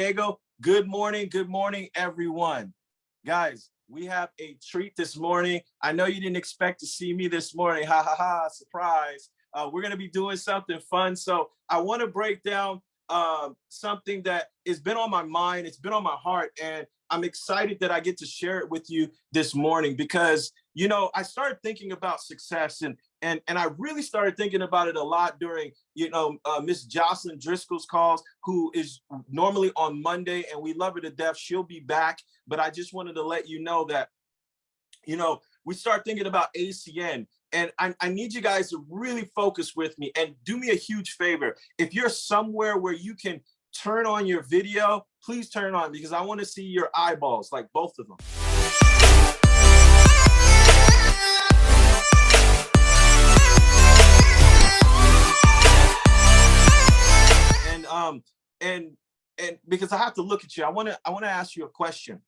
Diego. Good morning, everyone. Guys, we have a treat this morning. I know you didn't expect to see me this morning. Ha ha ha, surprise. We're going to be doing something fun. So I want to break down something that has been on my mind. It's been on my heart. And I'm excited that I get to share it with you this morning because, you know, I started thinking about success and I really started thinking about it a lot during, Miss Jocelyn Driscoll's calls, who is normally on Monday, and we love her to death. She'll be back. But I just wanted to let you know that, we start thinking about ACN. And I need you guys to really focus with me and do me a huge favor. If you're somewhere where you can turn on your video, please turn on because I want to see your eyeballs, like both of them. And because I have to look at you, I want to ask you a question.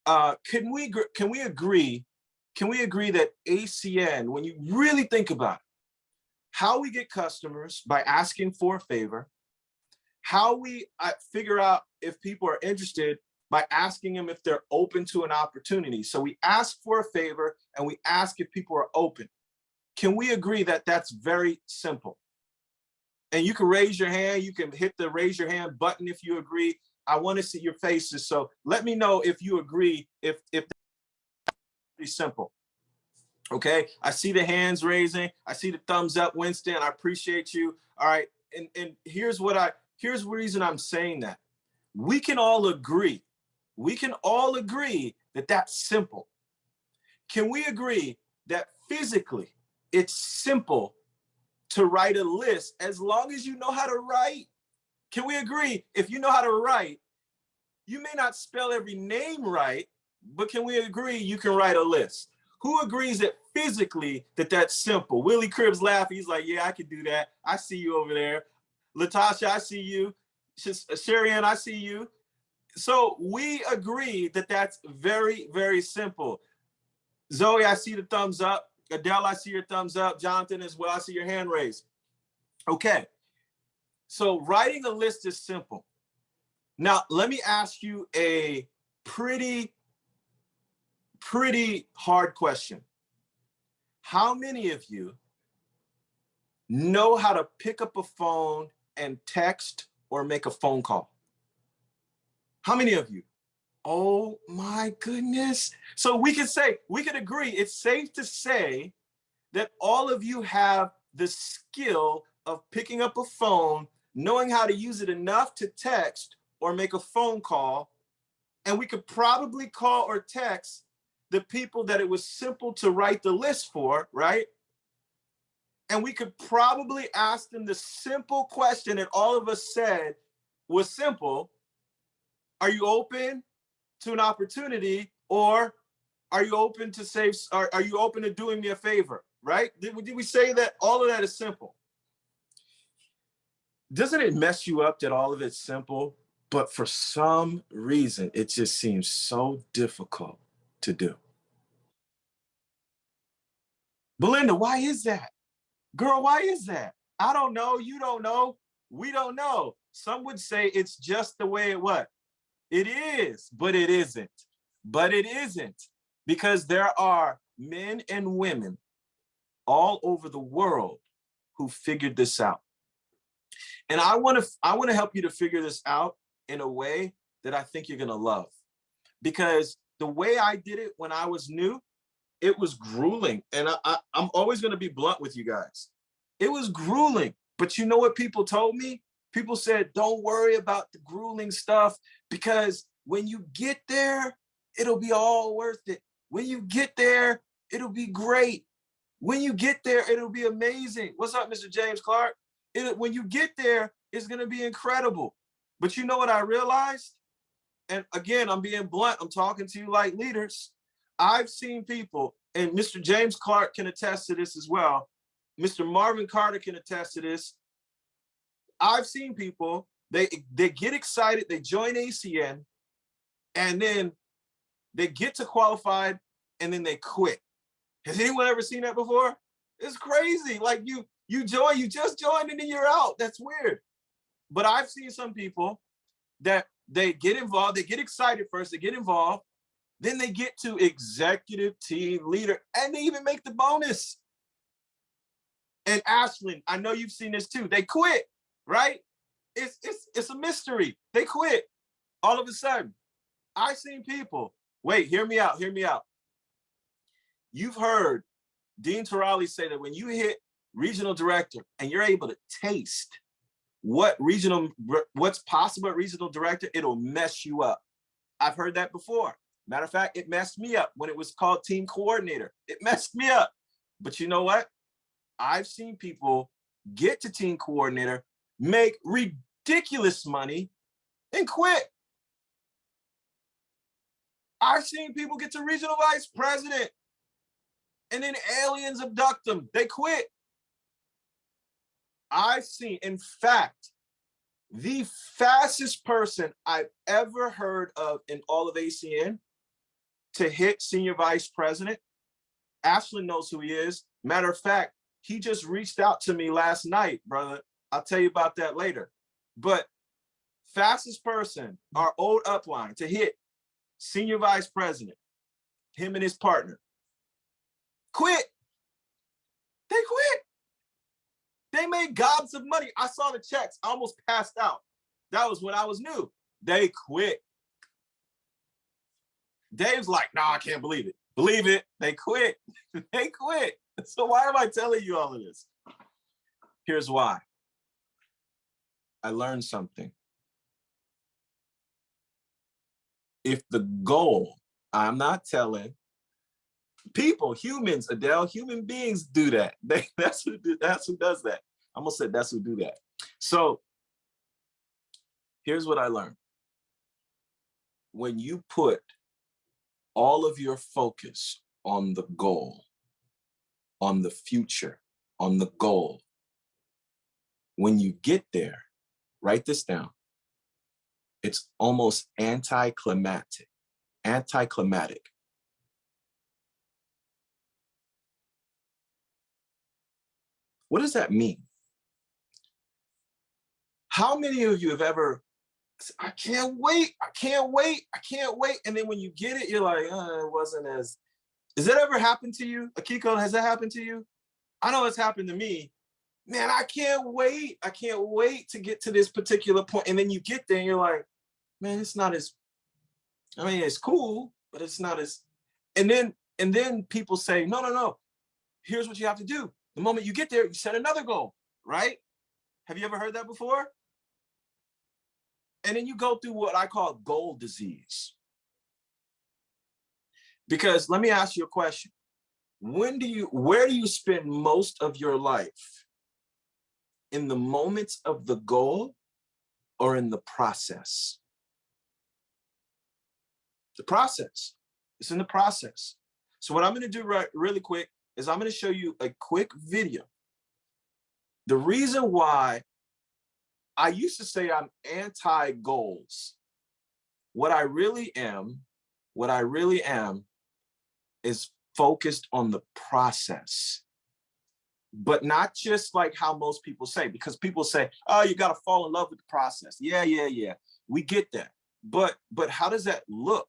Can we agree that ACN, when you really think about it, how we get customers by asking for a favor, how we figure out if people are interested by asking them if they're open to an opportunity. So we ask for a favor and we ask if people are open. Can we agree that that's very simple? And you can raise your hand. You can hit the raise your hand button if you agree. I want to see your faces. So let me know if you agree, if that's pretty simple. Okay, I see the hands raising. I see the thumbs up, Winston. I appreciate you. All right, and here's the reason I'm saying that. We can all agree. We can all agree that that's simple. Can we agree that physically it's simple to write a list as long as you know how to write? Can we agree if you know how to write, you may not spell every name right, but can we agree you can write a list? Who agrees that physically that's simple? Willie Cribbs laughing. He's like, yeah, I can do that. I see you over there. Latasha, I see you. Sharian, I see you. So we agree that that's very, very simple. Zoe, I see the thumbs up. Adele, I see your thumbs up. Jonathan as well, I see your hand raised. Okay, so writing a list is simple. Now, let me ask you a pretty hard question. How many of you know how to pick up a phone and text or make a phone call? How many of you? Oh my goodness. So we could agree, it's safe to say that all of you have the skill of picking up a phone, knowing how to use it enough to text or make a phone call. And we could probably call or text the people that it was simple to write the list for, right? And we could probably ask them the simple question that all of us said was simple. Are you open to an opportunity, or are you open to are you open to doing me a favor, right? Did we say that all of that is simple? Doesn't it mess you up that all of it's simple, but for some reason, it just seems so difficult to do? Belinda, why is that? Girl, why is that? I don't know. You don't know. We don't know. Some would say it's just the way it is, but it isn't. But it isn't, because there are men and women all over the world who figured this out. And I want to help you to figure this out in a way that I think you're going to love. Because the way I did it when I was new, it was grueling. And I'm always going to be blunt with you guys. It was grueling. But you know what people told me? People said, don't worry about the grueling stuff, because when you get there, it'll be all worth it. When you get there, it'll be great. When you get there, it'll be amazing. What's up, Mr. James Clark? When you get there, it's going to be incredible. But you know what I realized? And again, I'm being blunt. I'm talking to you like leaders. I've seen people, and Mr. James Clark can attest to this as well. Mr. Marvin Carter can attest to this. I've seen people, they get excited, they join ACN, and then they get to qualified, and then they quit. Has anyone ever seen that before? It's crazy. Like you just joined, and then you're out. That's weird. But I've seen some people that They get involved, they get excited first, they get involved, then they get to executive team leader, and they even make the bonus. And Ashland, I know you've seen this too. They quit, right? It's a mystery. They quit. All of a sudden, I've seen people, wait, hear me out. You've heard Dean Turali say that when you hit regional director and you're able to taste what's possible at regional director, it'll mess you up. I've heard that before. Matter of fact, it messed me up when it was called team coordinator. It messed me up. But you know what? I've seen people get to team coordinator, make ridiculous money, and quit. I've seen people get to regional vice president, and then aliens abduct them. They quit. I've seen, in fact, the fastest person I've ever heard of in all of ACN to hit senior vice president, Ashland knows who he is. Matter of fact, he just reached out to me last night, brother. I'll tell you about that later. But fastest person, our old upline, to hit senior vice president, him and his partner, quit. They quit. They made gobs of money. I saw the checks. I almost passed out. That was when I was new. They quit. Dave's like, no, I can't believe it. Believe it. They quit. They quit. So why am I telling you all of this? Here's why. I learned something. If the goal, I'm not telling people, humans, Adele, human beings do that. That's who does that. I'm gonna say that's who do that. So here's what I learned. When you put all of your focus on the goal, on the future, on the goal, when you get there, write this down. It's almost anticlimactic. What does that mean? How many of you have ever, I can't wait. And then when you get it, you're like, it wasn't as, has that ever happened to you? Akiko, has that happened to you? I know it's happened to me. Man, I can't wait to get to this particular point. And then you get there and you're like, man, it's not as, I mean, it's cool, but it's not as, and then people say, no. Here's what you have to do. The moment you get there, you set another goal, right? Have you ever heard that before? And then you go through what I call goal disease. Because let me ask you a question. Where do you spend most of your life? In the moments of the goal or in the process? The process. It's in the process. So what I'm going to do really quick is I'm going to show you a quick video. The reason why I used to say I'm anti-goals. What I really am is focused on the process. But not just like how most people say, because people say, oh, you got to fall in love with the process. Yeah. We get that. But how does that look?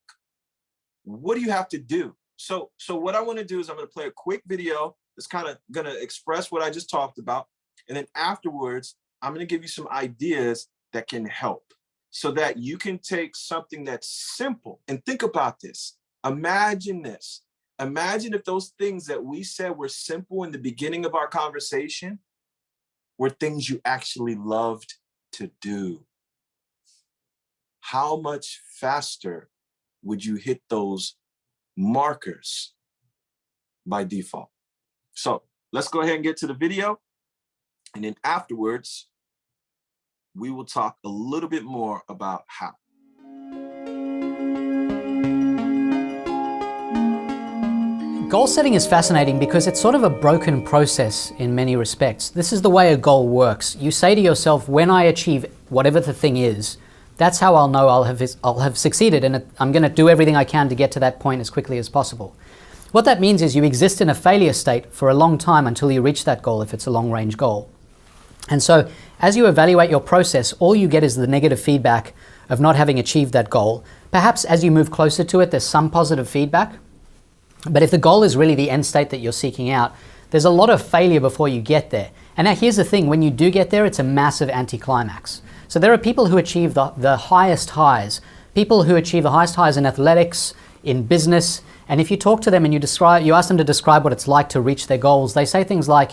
What do you have to do? So what I want to do is I'm going to play a quick video that's kind of going to express what I just talked about. And then afterwards, I'm going to give you some ideas that can help so that you can take something that's simple and think about this. Imagine this. Imagine if those things that we said were simple in the beginning of our conversation were things you actually loved to do. How much faster would you hit those markers by default? So let's go ahead and get to the video. And then afterwards, we will talk a little bit more about how. Goal setting is fascinating because it's sort of a broken process in many respects. This is the way a goal works. You say to yourself, when I achieve whatever the thing is, that's how I'll know I'll have succeeded, and I'm going to do everything I can to get to that point as quickly as possible. What that means is you exist in a failure state for a long time until you reach that goal if it's a long-range goal. And so as you evaluate your process, all you get is the negative feedback of not having achieved that goal. Perhaps as you move closer to it, there's some positive feedback. But if the goal is really the end state that you're seeking out, there's a lot of failure before you get there. And now here's the thing, when you do get there, it's a massive anticlimax. So there are people who achieve the highest highs, people who achieve the highest highs in athletics, in business, and if you talk to them and you ask them to describe what it's like to reach their goals, they say things like,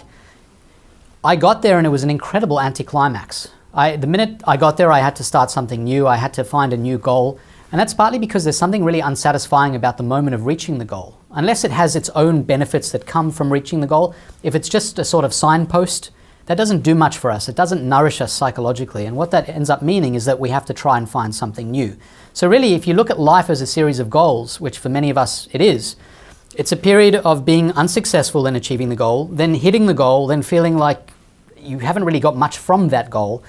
I got there and it was an incredible anticlimax. The minute I got there, I had to start something new, I had to find a new goal, and that's partly because there's something really unsatisfying about the moment of reaching the goal. Unless it has its own benefits that come from reaching the goal, if it's just a sort of signpost, that doesn't do much for us. It doesn't nourish us psychologically. And what that ends up meaning is that we have to try and find something new. So really, if you look at life as a series of goals, which for many of us it is, it's a period of being unsuccessful in achieving the goal, then hitting the goal, then feeling like you haven't really got much from that goal,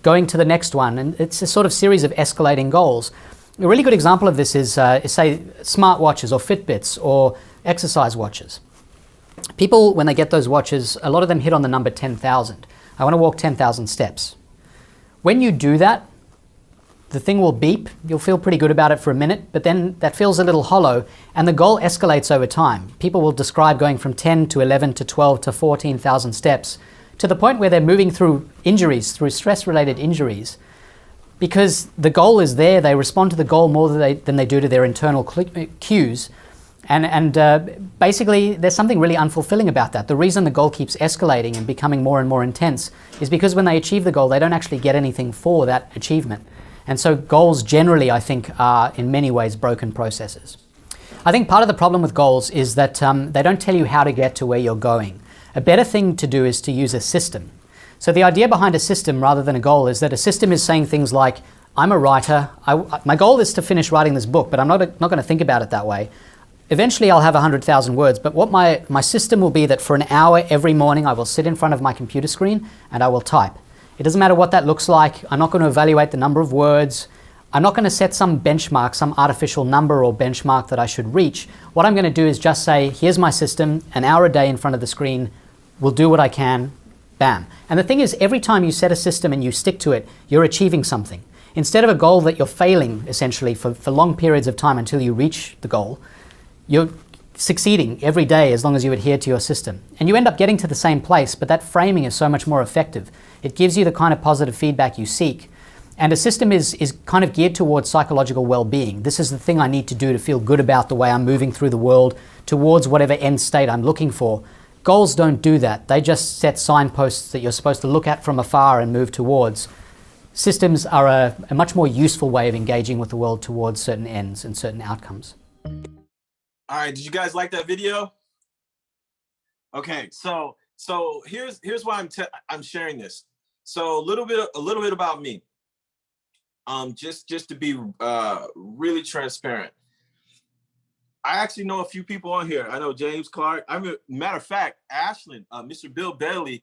going to the next one. And it's a sort of series of escalating goals. A really good example of this is say, smartwatches or Fitbits or exercise watches. People, when they get those watches, a lot of them hit on the number 10,000. I want to walk 10,000 steps. When you do that, the thing will beep. You'll feel pretty good about it for a minute, but then that feels a little hollow, and the goal escalates over time. People will describe going from 10 to 11 to 12 to 14,000 steps to the point where they're moving through injuries, through stress-related injuries, because the goal is there. They respond to the goal more than they do to their internal cues. And basically, there's something really unfulfilling about that. The reason the goal keeps escalating and becoming more and more intense is because when they achieve the goal, they don't actually get anything for that achievement. And so goals generally, I think, are in many ways broken processes. I think part of the problem with goals is that they don't tell you how to get to where you're going. A better thing to do is to use a system. So the idea behind a system rather than a goal is that a system is saying things like, I'm a writer, my goal is to finish writing this book, but I'm not going to think about it that way. Eventually I'll have 100,000 words, but what my system will be that for an hour every morning I will sit in front of my computer screen and I will type. It doesn't matter what that looks like. I'm not going to evaluate the number of words. I'm not going to set some benchmark, some artificial number or benchmark that I should reach. What I'm going to do is just say, here's my system, an hour a day in front of the screen, will do what I can, bam. And the thing is, every time you set a system and you stick to it, you're achieving something. Instead of a goal that you're failing, essentially, for long periods of time until you reach the goal, you're succeeding every day as long as you adhere to your system. And you end up getting to the same place, but that framing is so much more effective. It gives you the kind of positive feedback you seek. And a system is kind of geared towards psychological well-being. This is the thing I need to do to feel good about the way I'm moving through the world towards whatever end state I'm looking for. Goals don't do that. They just set signposts that you're supposed to look at from afar and move towards. Systems are a much more useful way of engaging with the world towards certain ends and certain outcomes. All right, did you guys like that video? Okay, so here's why I'm sharing this. So a little bit about me. Just to be really transparent. I actually know a few people on here. I know James Clark. Matter of fact, Ashland, Mr. Bill Bailey,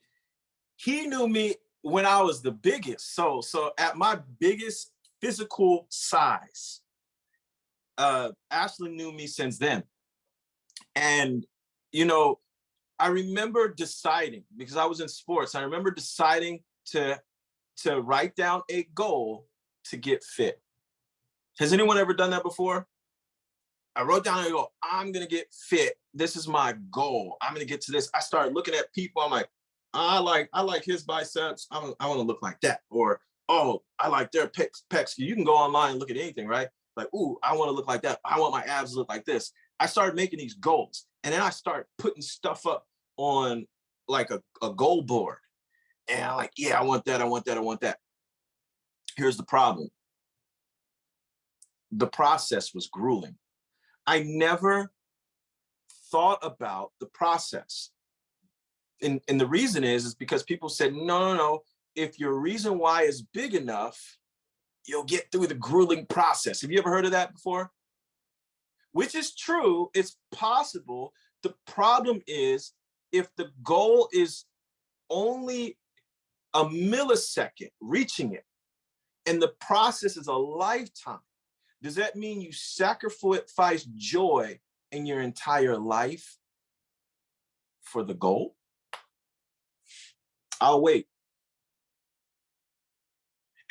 he knew me when I was the biggest. So at my biggest physical size, Ashland knew me since then. And, you know, I remember deciding, because I was in sports, I remember deciding to write down a goal to get fit. Has anyone ever done that before? I wrote down a goal. I'm going to get fit. This is my goal. I'm going to get to this. I started looking at people. I'm like, I like his biceps. I want to look like that. Or, oh, I like their pecs. You can go online and look at anything, right? Like, ooh, I want to look like that. I want my abs to look like this. I started making these goals. And then I started putting stuff up on like a goal board. And I'm like, yeah, I want that. I want that. I want that. Here's the problem. The process was grueling. I never thought about the process. And the reason is because people said, no. If your reason why is big enough, you'll get through the grueling process. Have you ever heard of that before? Which is true. It's possible. The problem is if the goal is only a millisecond reaching it, and the process is a lifetime, does that mean you sacrifice joy in your entire life for the goal? I'll wait.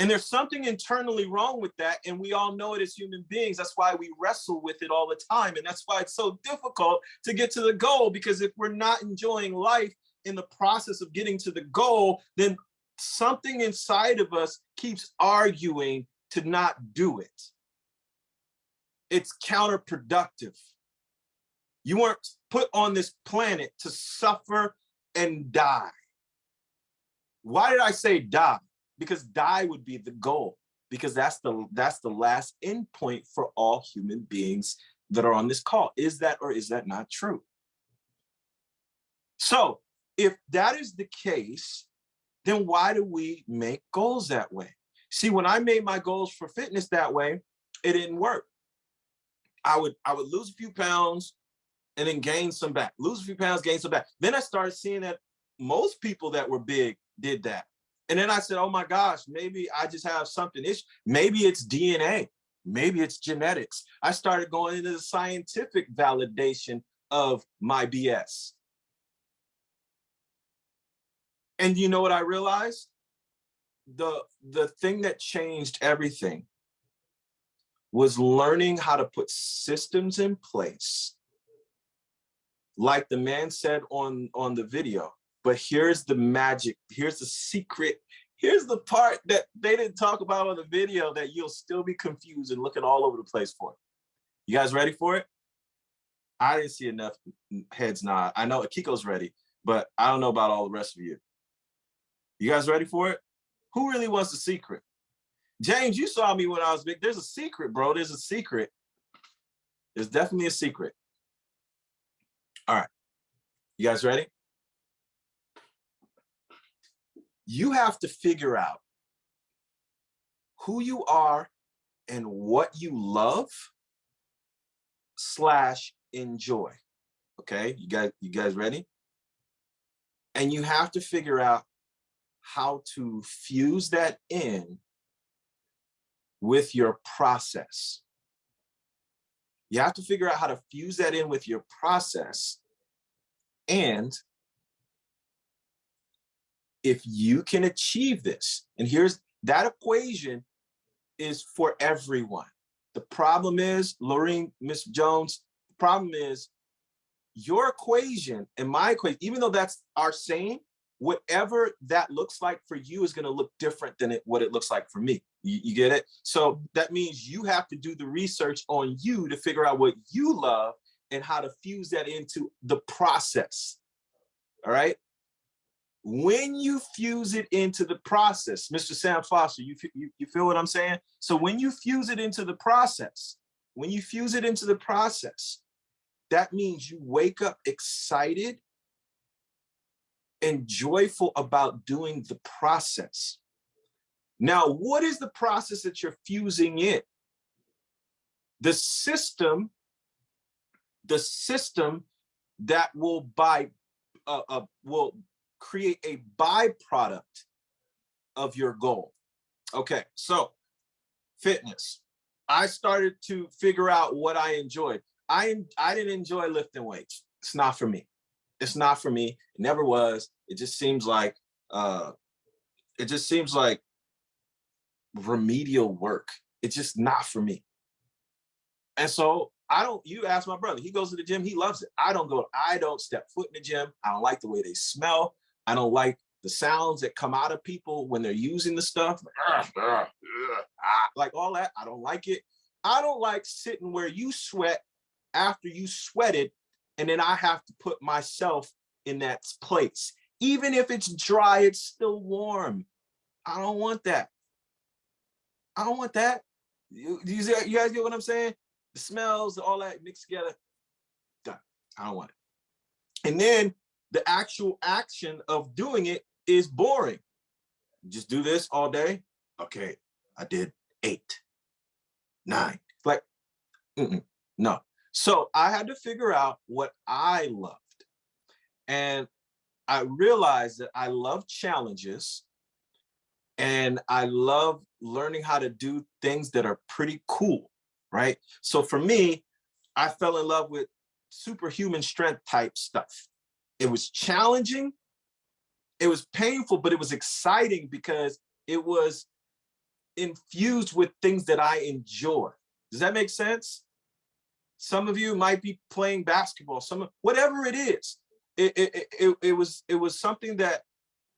And there's something internally wrong with that. And we all know it as human beings. That's why we wrestle with it all the time. And that's why it's so difficult to get to the goal, because if we're not enjoying life in the process of getting to the goal, then something inside of us keeps arguing to not do it. It's counterproductive. You weren't put on this planet to suffer and die. Why did I say die? Because die would be the goal, because that's the last end point for all human beings that are on this call. Is that or is that not true? So if that is the case, then why do we make goals that way? See, when I made my goals for fitness that way, it didn't work. I would lose a few pounds and then gain some back. Lose a few pounds, gain some back. Then I started seeing that most people that were big did that. And then I said, oh my gosh, maybe I just have something. Maybe it's DNA. Maybe it's genetics. I started going into the scientific validation of my BS. And you know what I realized? The thing that changed everything was learning how to put systems in place. Like the man said on the video, but here's the magic, here's the secret, here's the part that they didn't talk about on the video that you'll still be confused and looking all over the place for. You guys ready for it? I didn't see enough heads nod. I know Akiko's ready, but I don't know about all the rest of you. You guys ready for it? Who really wants the secret? James, you saw me when I was big. There's a secret, bro. There's a secret. There's definitely a secret. All right. You guys ready? You have to figure out who you are and what you love / enjoy. Okay, you guys ready? And you have to figure out how to fuse that in with your process. You have to figure out how to fuse that in with your process. And if you can achieve this, and here's that equation is for everyone. The problem is, Lorraine, Miss Jones, the problem is your equation and my equation, even though that's our same, whatever that looks like for you is going to look different than what it looks like for me. You get it? So that means you have to do the research on you to figure out what you love and how to fuse that into the process. All right? When you fuse it into the process, Mr. Sam Foster, you feel what I'm saying? So when you fuse it into the process, that means you wake up excited and joyful about doing the process. Now, what is the process that you're fusing in? The system that will create a byproduct of your goal. Okay, so fitness. I started to figure out what I enjoyed. I didn't enjoy lifting weights. It's not for me. It's not for me. It never was. It just seems like remedial work. It's just not for me. And so you ask my brother, he goes to the gym, he loves it. I don't step foot in the gym. I don't like the way they smell. I don't like the sounds that come out of people when they're using the stuff. Like all that, I don't like it. I don't like sitting where you sweat after you sweated, and then I have to put myself in that place. Even if it's dry, it's still warm. I don't want that. I don't want that. You guys get what I'm saying? The smells, all that mixed together. Done. I don't want it. And then the actual action of doing it is boring. Just do this all day. Okay, I did 8, 9. Like, no. So I had to figure out what I loved. And I realized that I love challenges and I love learning how to do things that are pretty cool, right? So for me, I fell in love with superhuman strength type stuff. It was challenging. It was painful, but it was exciting because it was infused with things that I enjoy. Does that make sense? Some of you might be playing basketball, whatever it is. It was something that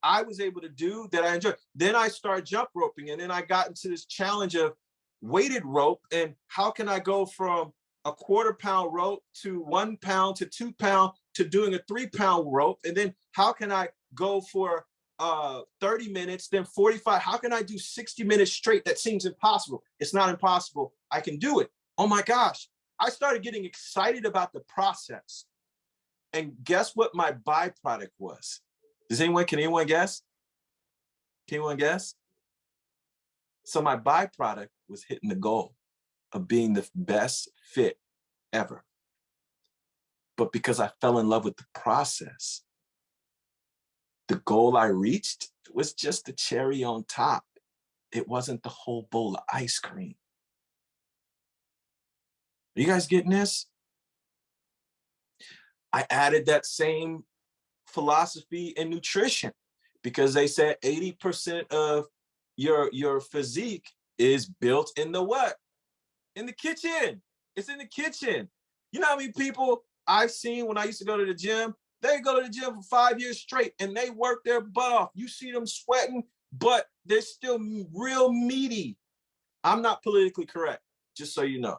I was able to do that I enjoyed. Then I started jump roping, and then I got into this challenge of weighted rope, and how can I go from a 1/4 pound rope to 1 pound to 2 pound to doing a 3 pound rope, and then how can I go for 30 minutes, then 45? How can I do 60 minutes straight? That seems impossible. It's not impossible. I can do it. Oh my gosh. I started getting excited about the process. And guess what my byproduct was? Can anyone guess? Can anyone guess? So my byproduct was hitting the goal of being the best fit ever. But because I fell in love with the process, the goal I reached was just the cherry on top. It wasn't the whole bowl of ice cream. Are you guys getting this? I added that same philosophy in nutrition, because they said 80% of your physique is built in the what? In the kitchen. It's in the kitchen. You know how many people I've seen when I used to go to the gym? They go to the gym for 5 years straight and they work their butt off. You see them sweating, but they're still real meaty. I'm not politically correct, just so you know.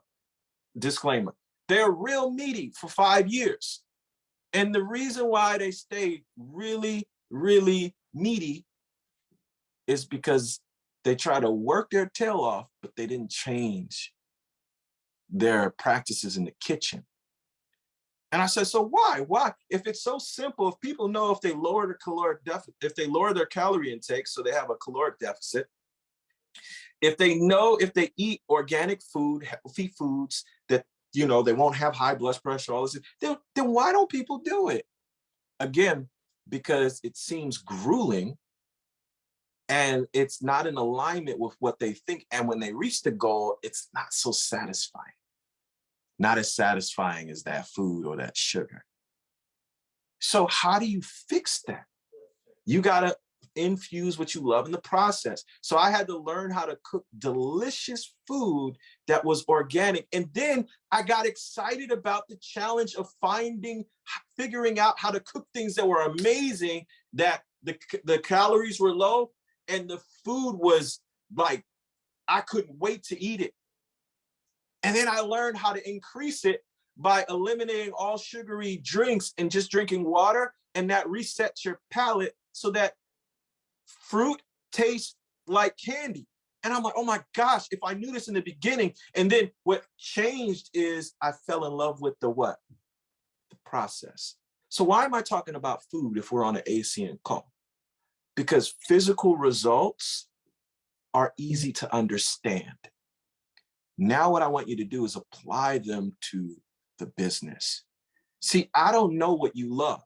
Disclaimer. They're real meaty for 5 years. And the reason why they stay really, really meaty is because they try to work their tail off, but they didn't change their practices in the kitchen. And I said, so why? Why? If it's so simple, if people know if they lower the caloric deficit, if they lower their calorie intake so they have a caloric deficit, if they know if they eat organic food, healthy foods, that they won't have high blood pressure, all this, then why don't people do it? Again, because it seems grueling and it's not in alignment with what they think. And when they reach the goal, it's not so satisfying. Not as satisfying as that food or that sugar. So how do you fix that? You got to infuse what you love in the process. So I had to learn how to cook delicious food that was organic. And then I got excited about the challenge of figuring out how to cook things that were amazing, that the calories were low and the food was like, I couldn't wait to eat it. And then I learned how to increase it by eliminating all sugary drinks and just drinking water. And that resets your palate so that fruit tastes like candy. And I'm like, oh my gosh, if I knew this in the beginning. And then what changed is I fell in love with the what? The process. So why am I talking about food if we're on an ACN call? Because physical results are easy to understand. Now what I want you to do is apply them to the business. See, I don't know what you love,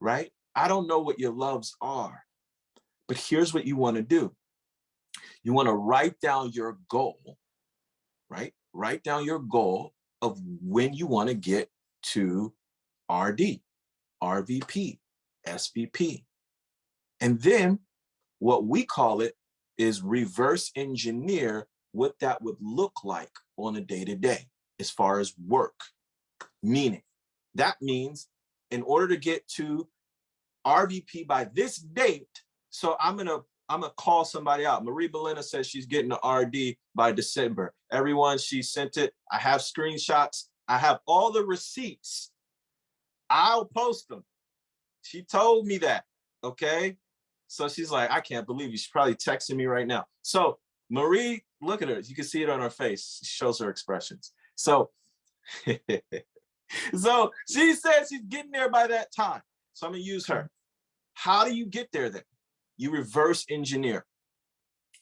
right? I don't know what your loves are. But here's what you want to do. You want to write down your goal, right? Write down your goal of when you want to get to RD, RVP, SVP. And then what we call it is reverse engineer what that would look like on a day-to-day as far as work. Meaning, that means in order to get to RVP by this date, so I'm gonna call somebody out. Marie Belena says she's getting to RD by December. Everyone, she sent it. I have screenshots. I have all the receipts. I'll post them. She told me that, okay? So she's like, I can't believe you. She's probably texting me right now. So Marie, look at her. You can see it on her face. She shows her expressions. So, so she says she's getting there by that time. So I'm gonna use her. How do you get there then? You reverse engineer.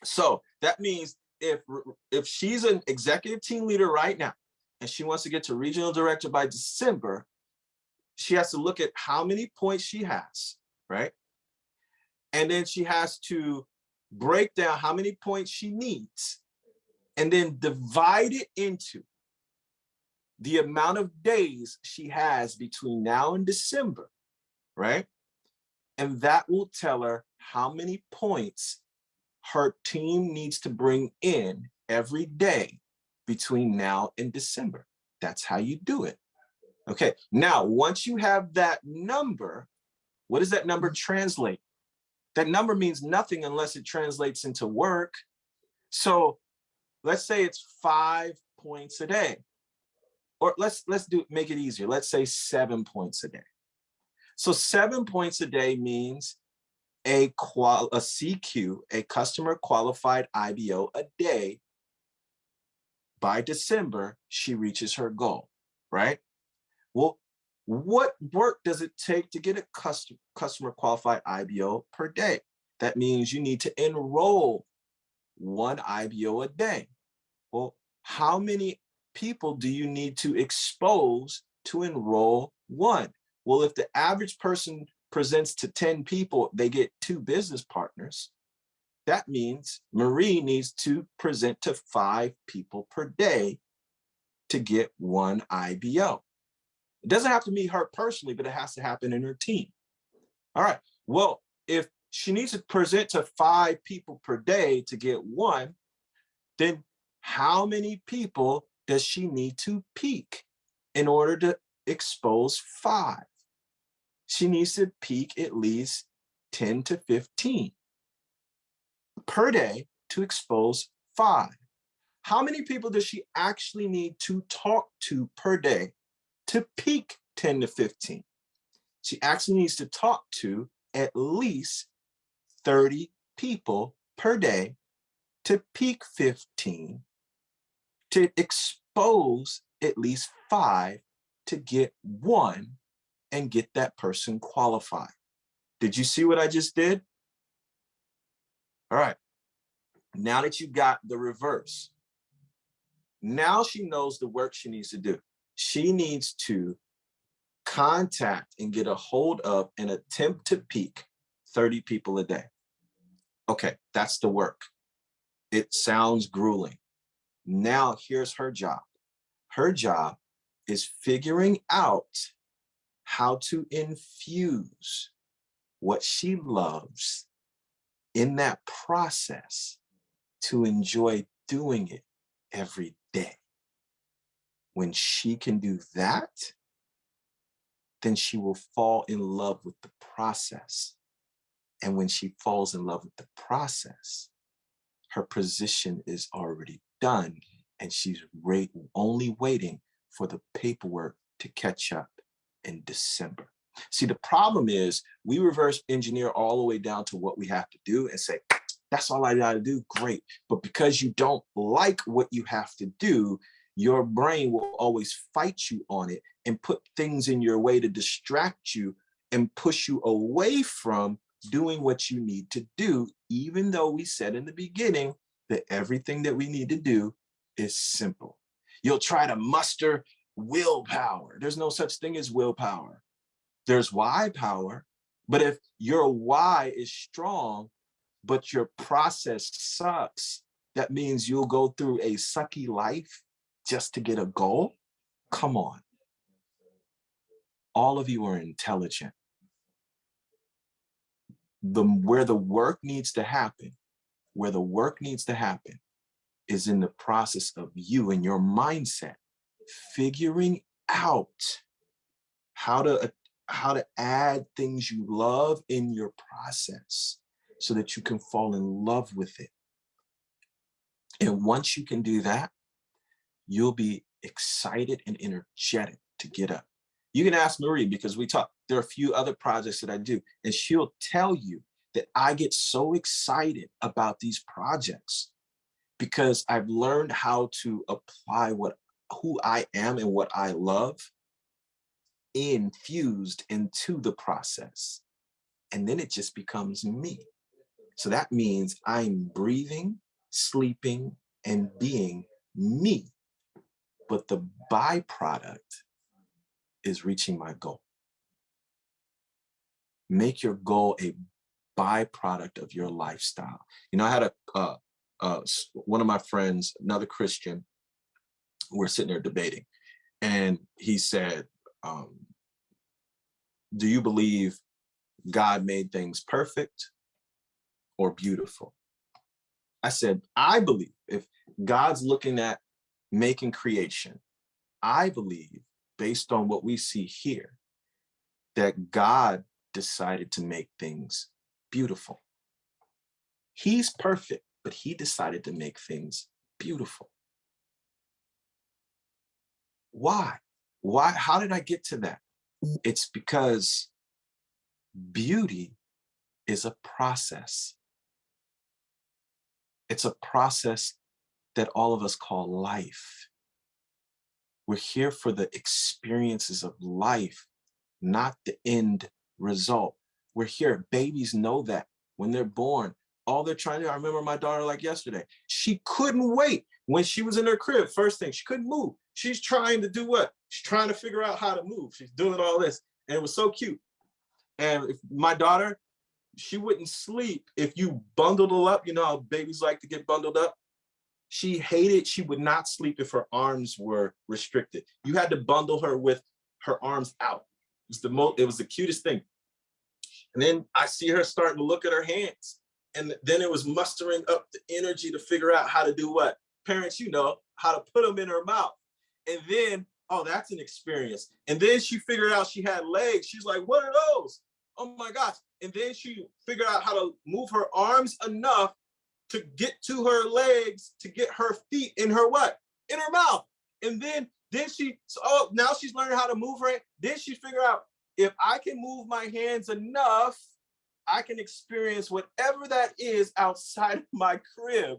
So that means if she's an executive team leader right now and she wants to get to regional director by December, she has to look at how many points she has, right? And then she has to break down how many points she needs and then divide it into the amount of days she has between now and December, right? And that will tell her how many points her team needs to bring in every day between now and December. That's how you do it. Okay, now once you have that number, what does that number translate? That number means nothing unless it translates into work. So let's say it's 5 points a day, or let's make it easier. Let's say 7 points a day. So 7 points a day means a CQ, a customer qualified IBO a day. By December, she reaches her goal, right? Well, what work does it take to get a customer qualified IBO per day? That means you need to enroll one IBO a day. Well, how many people do you need to expose to enroll one? Well, if the average person presents to 10 people, they get 2 business partners. That means Marie needs to present to 5 people per day to get 1 IBO. It doesn't have to be her personally, but it has to happen in her team. All right. Well, if she needs to present to 5 people per day to get 1, then how many people does she need to peak in order to expose 5? She needs to peak at least 10 to 15 per day to expose 5. How many people does she actually need to talk to per day to peak 10 to 15? She actually needs to talk to at least 30 people per day to peak 15, to expose at least 5 to get 1 and get that person qualified. Did you see what I just did? All right. Now that you got the reverse, now she knows the work she needs to do. She needs to contact and get a hold of and attempt to peak 30 people a day. Okay, that's the work. It sounds grueling. Now here's her job. Her job is figuring out how to infuse what she loves in that process to enjoy doing it every day. When she can do that, then she will fall in love with the process. And when she falls in love with the process, her position is already done and she's only waiting for the paperwork to catch up in December. See, the problem is we reverse engineer all the way down to what we have to do and say, that's all I got to do. Great. But because you don't like what you have to do, your brain will always fight you on it and put things in your way to distract you and push you away from doing what you need to do, even though we said in the beginning that everything that we need to do is simple. You'll try to muster willpower. There's no such thing as willpower. There's why power, but if your why is strong, but your process sucks, that means you'll go through a sucky life just to get a goal? Come on. All of you are intelligent. Where the work needs to happen is in the process of you and your mindset figuring out how to add things you love in your process so that you can fall in love with it. And once you can do that, you'll be excited and energetic to get up. You can ask Marie, because there are a few other projects that I do, and she'll tell you that I get so excited about these projects because I've learned how to apply who I am and what I love infused into the process. And then it just becomes me. So that means I'm breathing, sleeping, and being me. But the byproduct is reaching my goal. Make your goal a byproduct of your lifestyle. You know, I had one of my friends, another Christian, we're sitting there debating, and he said, do you believe God made things perfect or beautiful? I said, I believe if God's looking at making creation, I believe, based on what we see here, that God decided to make things beautiful. He's perfect, but he decided to make things beautiful. Why? Why? How did I get to that? It's because beauty is a process. It's a process that all of us call life. We're here for the experiences of life, not the end result. We're here. Babies know that when they're born. All they're trying to do, I remember my daughter like yesterday, she couldn't wait when she was in her crib. First thing, she couldn't move. She's trying to do what? She's trying to figure out how to move. She's doing all this. And it was so cute. And if my daughter, she wouldn't sleep if you bundled her up. You know how babies like to get bundled up? She hated, she would not sleep if her arms were restricted. You had to bundle her with her arms out. It was the cutest thing. And then I see her starting to look at her hands. And then it was mustering up the energy to figure out how to do what? Parents, you know, how to put them in her mouth. And then, oh, that's an experience. And then she figured out she had legs. She's like, what are those? Oh my gosh. And then she figured out how to move her arms enough to get to her legs, to get her feet in her what? In her mouth. And then she, oh, now she's learning how to move her. Then she figured out, if I can move my hands enough, I can experience whatever that is outside of my crib.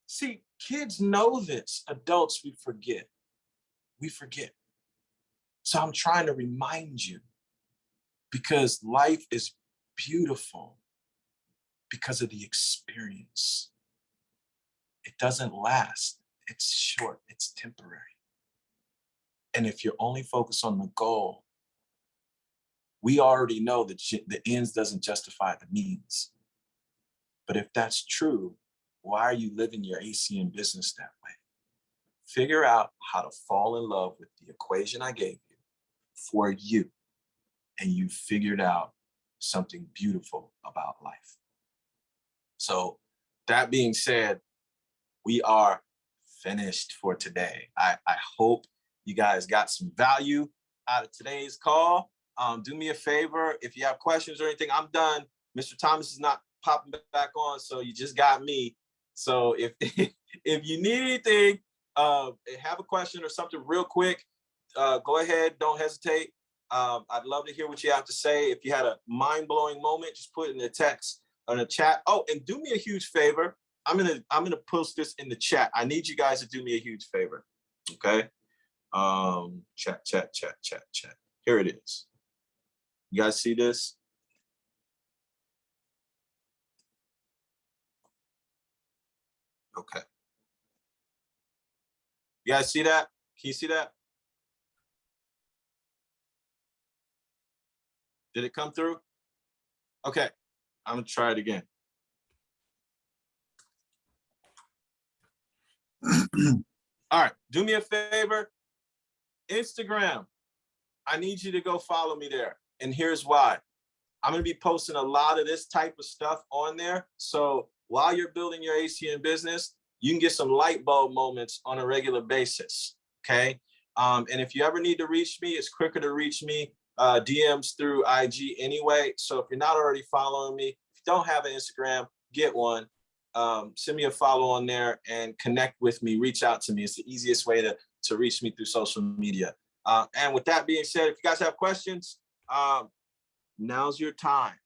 See, kids know this. Adults, we forget. We forget. So I'm trying to remind you, because life is beautiful because of the experience. It doesn't last. It's short. It's temporary. And if you're only focused on the goal, we already know that the ends doesn't justify the means. But if that's true, why are you living your ACN business that way? Figure out how to fall in love with the equation I gave you for you, and you figured out something beautiful about life. So that being said, we are finished for today. I hope you guys got some value out of today's call. Do me a favor, if you have questions or anything, I'm done. Mr. Thomas is not popping back on, so you just got me. So if if you need anything, have a question or something real quick, go ahead, don't hesitate. I'd love to hear what you have to say. If you had a mind-blowing moment, just put it in the text or in the chat. Oh, and do me a huge favor. I'm gonna post this in the chat. I need you guys to do me a huge favor. Okay. Chat. Here it is. You guys see this? Okay. You guys see that? Can you see that? Did it come through? Okay, I'm gonna try it again. All right, do me a favor. Instagram, I need you to go follow me there. And here's why. I'm gonna be posting a lot of this type of stuff on there. So while you're building your ACN business, you can get some light bulb moments on a regular basis, okay? And if you ever need to reach me, it's quicker to reach me DMs through IG anyway. So if you're not already following me, if you don't have an Instagram, get one. Send me a follow on there and connect with me, reach out to me. It's the easiest way to reach me through social media. And with that being said, if you guys have questions, now's your time.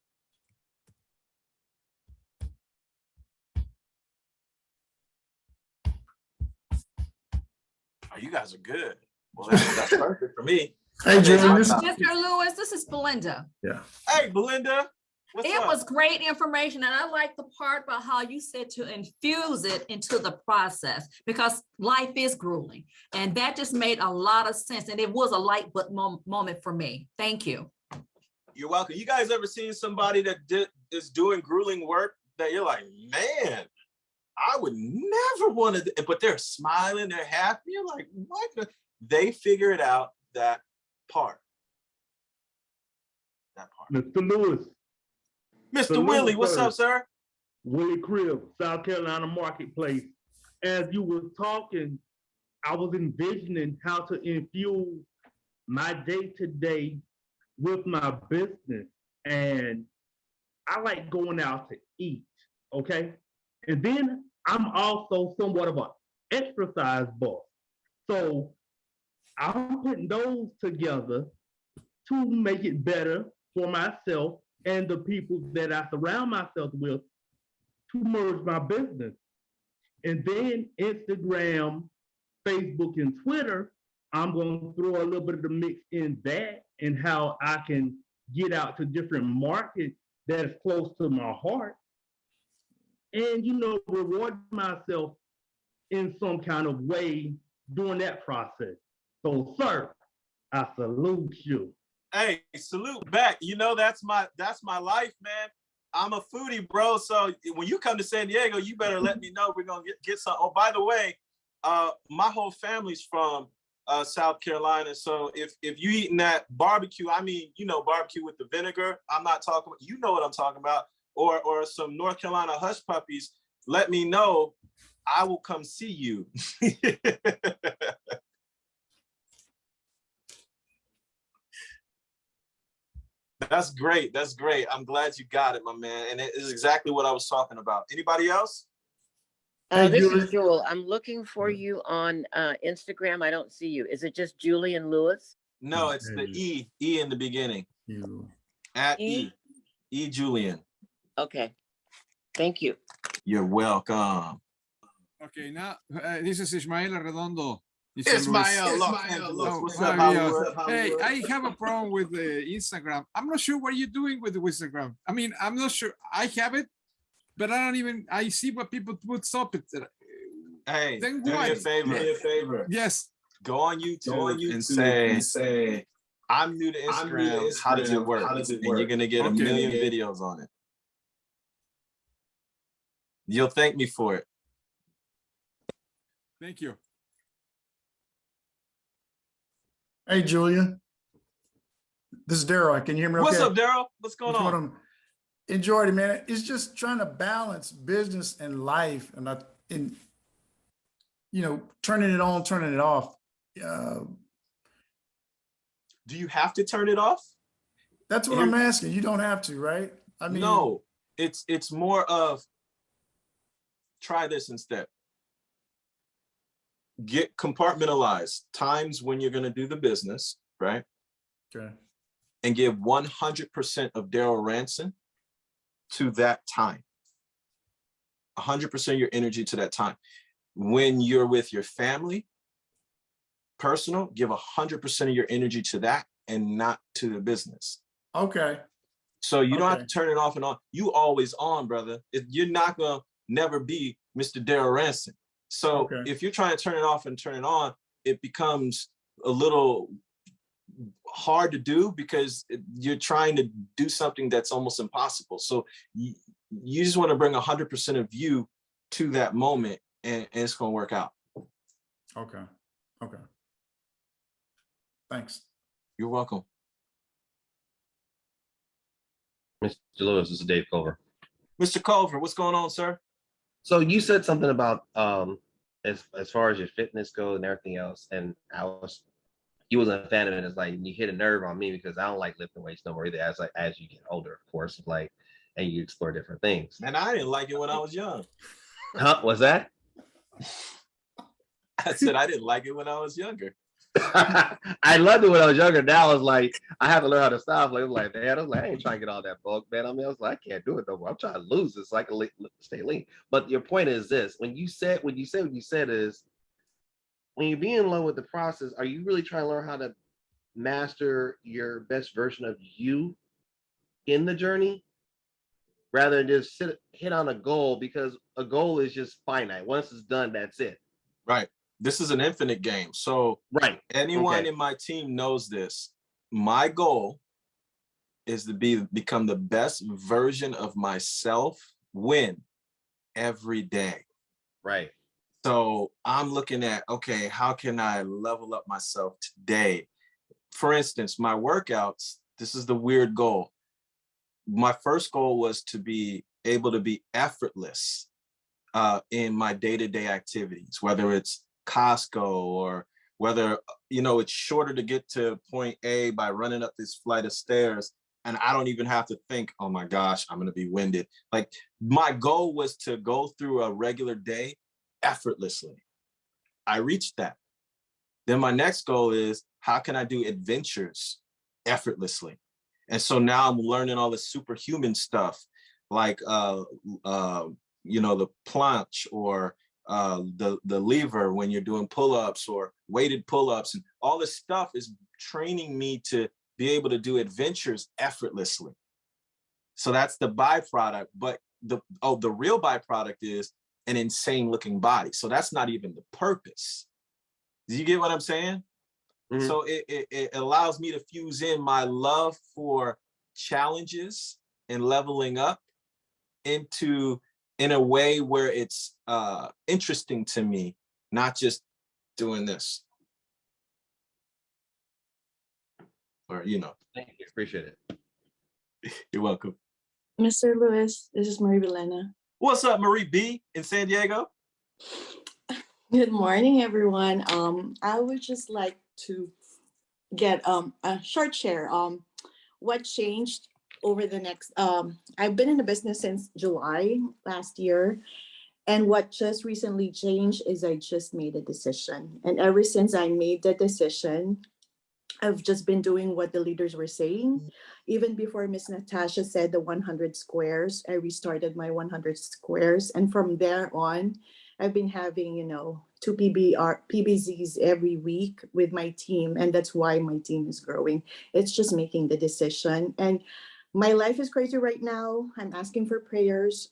Oh, you guys are good. Well, that's perfect for me. Hey, Julian. Mr. Lewis, this is Belinda. Yeah. Hey, Belinda. What's It up? was great information, and I like the part about how you said to infuse it into the process, because life is grueling, and that just made a lot of sense, and it was a light but moment for me. Thank you. You're welcome. You guys ever seen somebody that is doing grueling work that you're like, man, I would never want to, but they're smiling, they're happy. You're like, what? They figured out that part. That part. Mr. Lewis. Mr. Willie, what's up, sir? Willie Crib, South Carolina Marketplace. As you were talking, I was envisioning how to infuse my day-to-day with my business. And I like going out to eat, okay? And then I'm also somewhat of an exercise buff. So I'm putting those together to make it better for myself and the people that I surround myself with to merge my business. And then Instagram, Facebook, and Twitter, I'm going to throw a little bit of the mix in that and how I can get out to different markets that is close to my heart and, reward myself in some kind of way during that process. So, sir, I salute you. Hey, salute back. That's my life, man. I'm a foodie, bro. So when you come to San Diego, you better let me know. We're gonna get some. Oh, by the way, my whole family's from South Carolina. So if you eating that barbecue, I mean, barbecue with the vinegar. I'm not talking. You know what I'm talking about. Or some North Carolina hush puppies. Let me know. I will come see you. That's great. That's great. I'm glad you got it, my man. And it is exactly what I was talking about. Anybody else? This is Jewel. I'm looking for you on Instagram. I don't see you. Is it just Julian Lewis? No, it's the E in the beginning. At E Julian. Okay. Thank you. You're welcome. Okay, now this is Ismael Arredondo. Ismael, what's up, Hollywood? Hey, I have a problem with the Instagram. I'm not sure what you're doing with the Instagram. I mean, I'm not sure. I have it, but I see what people put up it. Hey, do me a favor. Yes. Go on YouTube, and say, I'm new to Instagram. How does it work? And you're going to get a million videos on it. You'll thank me for it. Thank you. Hey, Julian. This is Daryl. Can you hear me okay? What's up, Daryl? What's going on? Enjoyed it, man. It's just trying to balance business and life and turning it on, turning it off. Do you have to turn it off? That's what I'm asking. You don't have to, right? I mean, no, it's more of try this instead. Get compartmentalized times when you're going to do the business, right? Okay. And give 100% of Daryl Ranson to that time. 100% of your energy to that time. When you're with your family, personal, give 100% of your energy to that and not to the business. Okay. So you don't have to turn it off and on. You always on, brother. You're not going to never be Mr. Daryl Ranson. So if you're trying to turn it off and turn it on, it becomes a little hard to do because you're trying to do something that's almost impossible. So you just want to bring 100% of you to that moment and it's going to work out. Okay. Thanks. You're welcome. Mr. Lewis, this is Dave Culver. Mr. Culver, what's going on, sir? So you said something about as far as your fitness goes and everything else, and you wasn't a fan of it. It's like you hit a nerve on me because I don't like lifting weights no more either. As you get older, of course, and you explore different things. And I didn't like it when I was young. Huh? What's that? I said I didn't like it when I was younger. I loved it when I was younger. Now I was like, I have to learn how to stop. I ain't trying to get all that bulk, man. I was like, I can't do it no more. I'm trying to lose this so I can stay lean. But your point is this: when you said what you said is, when you be in love with the process, are you really trying to learn how to master your best version of you in the journey, rather than just hit on a goal? Because a goal is just finite. Once it's done, that's it. Right. This is an infinite game. So anyone in my team knows this. My goal is to become the best version of myself every day. Right. So I'm looking at, okay, how can I level up myself today? For instance, my workouts, this is the weird goal. My first goal was to be able to be effortless in my day-to-day activities, whether it's Costco or whether, it's shorter to get to point A by running up this flight of stairs. And I don't even have to think, oh my gosh, I'm going to be winded. Like, my goal was to go through a regular day effortlessly. I reached that. Then my next goal is, how can I do adventures effortlessly? And so now I'm learning all the superhuman stuff, like the planche, or the lever when you're doing pull-ups, or weighted pull-ups, and all this stuff is training me to be able to do adventures effortlessly. So that's the byproduct. But the real byproduct is an insane looking body. So that's not even the purpose. Do you get what I'm saying? Mm-hmm. So it allows me to fuse in my love for challenges and leveling up in a way where it's interesting to me, not just doing this. Or, Thank you. Appreciate it. You're welcome. Mr. Lewis, this is Marie Belena. What's up, Marie B in San Diego? Good morning, everyone. I would just like to get a short share. What changed over the next, I've been in the business since July last year. And what just recently changed is I just made a decision. And ever since I made the decision, I've just been doing what the leaders were saying. Even before Miss Natasha said the 100 squares, I restarted my 100 squares. And from there on, I've been having, 2 PBZs every week with my team. And that's why my team is growing. It's just making the decision. And my life is crazy right now. I'm asking for prayers.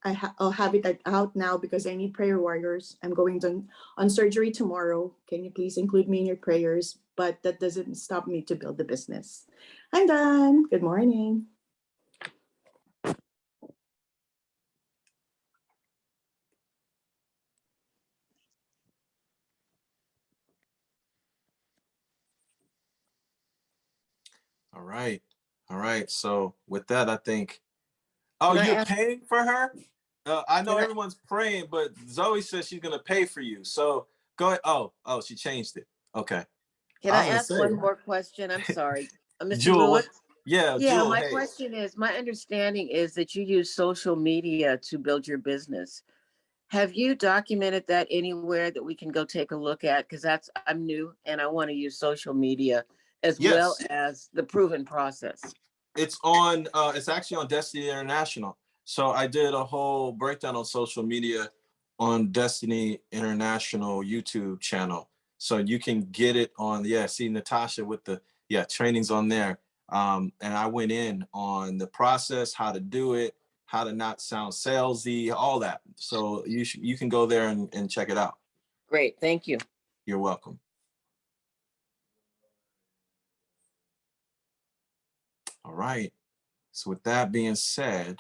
I'll have it out now because I need prayer warriors. I'm going on surgery tomorrow. Can you please include me in your prayers? But that doesn't stop me to build the business. I'm done. Good morning. All right. All right. So with that, I think, you're paying for her? I know everyone's praying, but Zoe says she's going to pay for you. So go ahead. Oh, she changed it. Okay. Can I ask one more question? I'm sorry. Mr. Jewel, Lewis? Yeah, Jewel, my question is, my understanding is that you use social media to build your business. Have you documented that anywhere that we can go take a look at? Because I'm new and I want to use social media as well as the proven process. It's actually on Destiny International. So I did a whole breakdown on social media on Destiny International YouTube channel. So you can get it on, see Natasha with the, trainings on there. And I went in on the process, how to do it, how to not sound salesy, all that. So you can go there and check it out. Great, thank you. You're welcome. All right. So with that being said,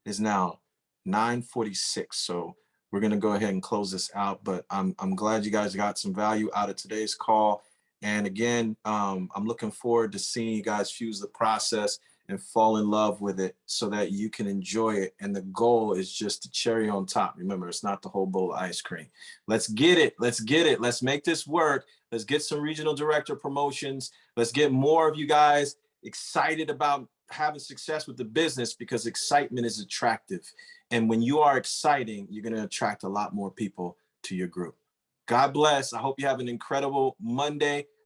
it's now 9:46. So we're gonna go ahead and close this out. But I'm glad you guys got some value out of today's call. And again, I'm looking forward to seeing you guys fuse the process and fall in love with it so that you can enjoy it. And the goal is just the cherry on top. Remember, it's not the whole bowl of ice cream. Let's get it. Let's get it. Let's make this work. Let's get some regional director promotions. Let's get more of you guys excited about having success with the business, because excitement is attractive. And when you are exciting, you're going to attract a lot more people to your group. God bless. I hope you have an incredible Monday.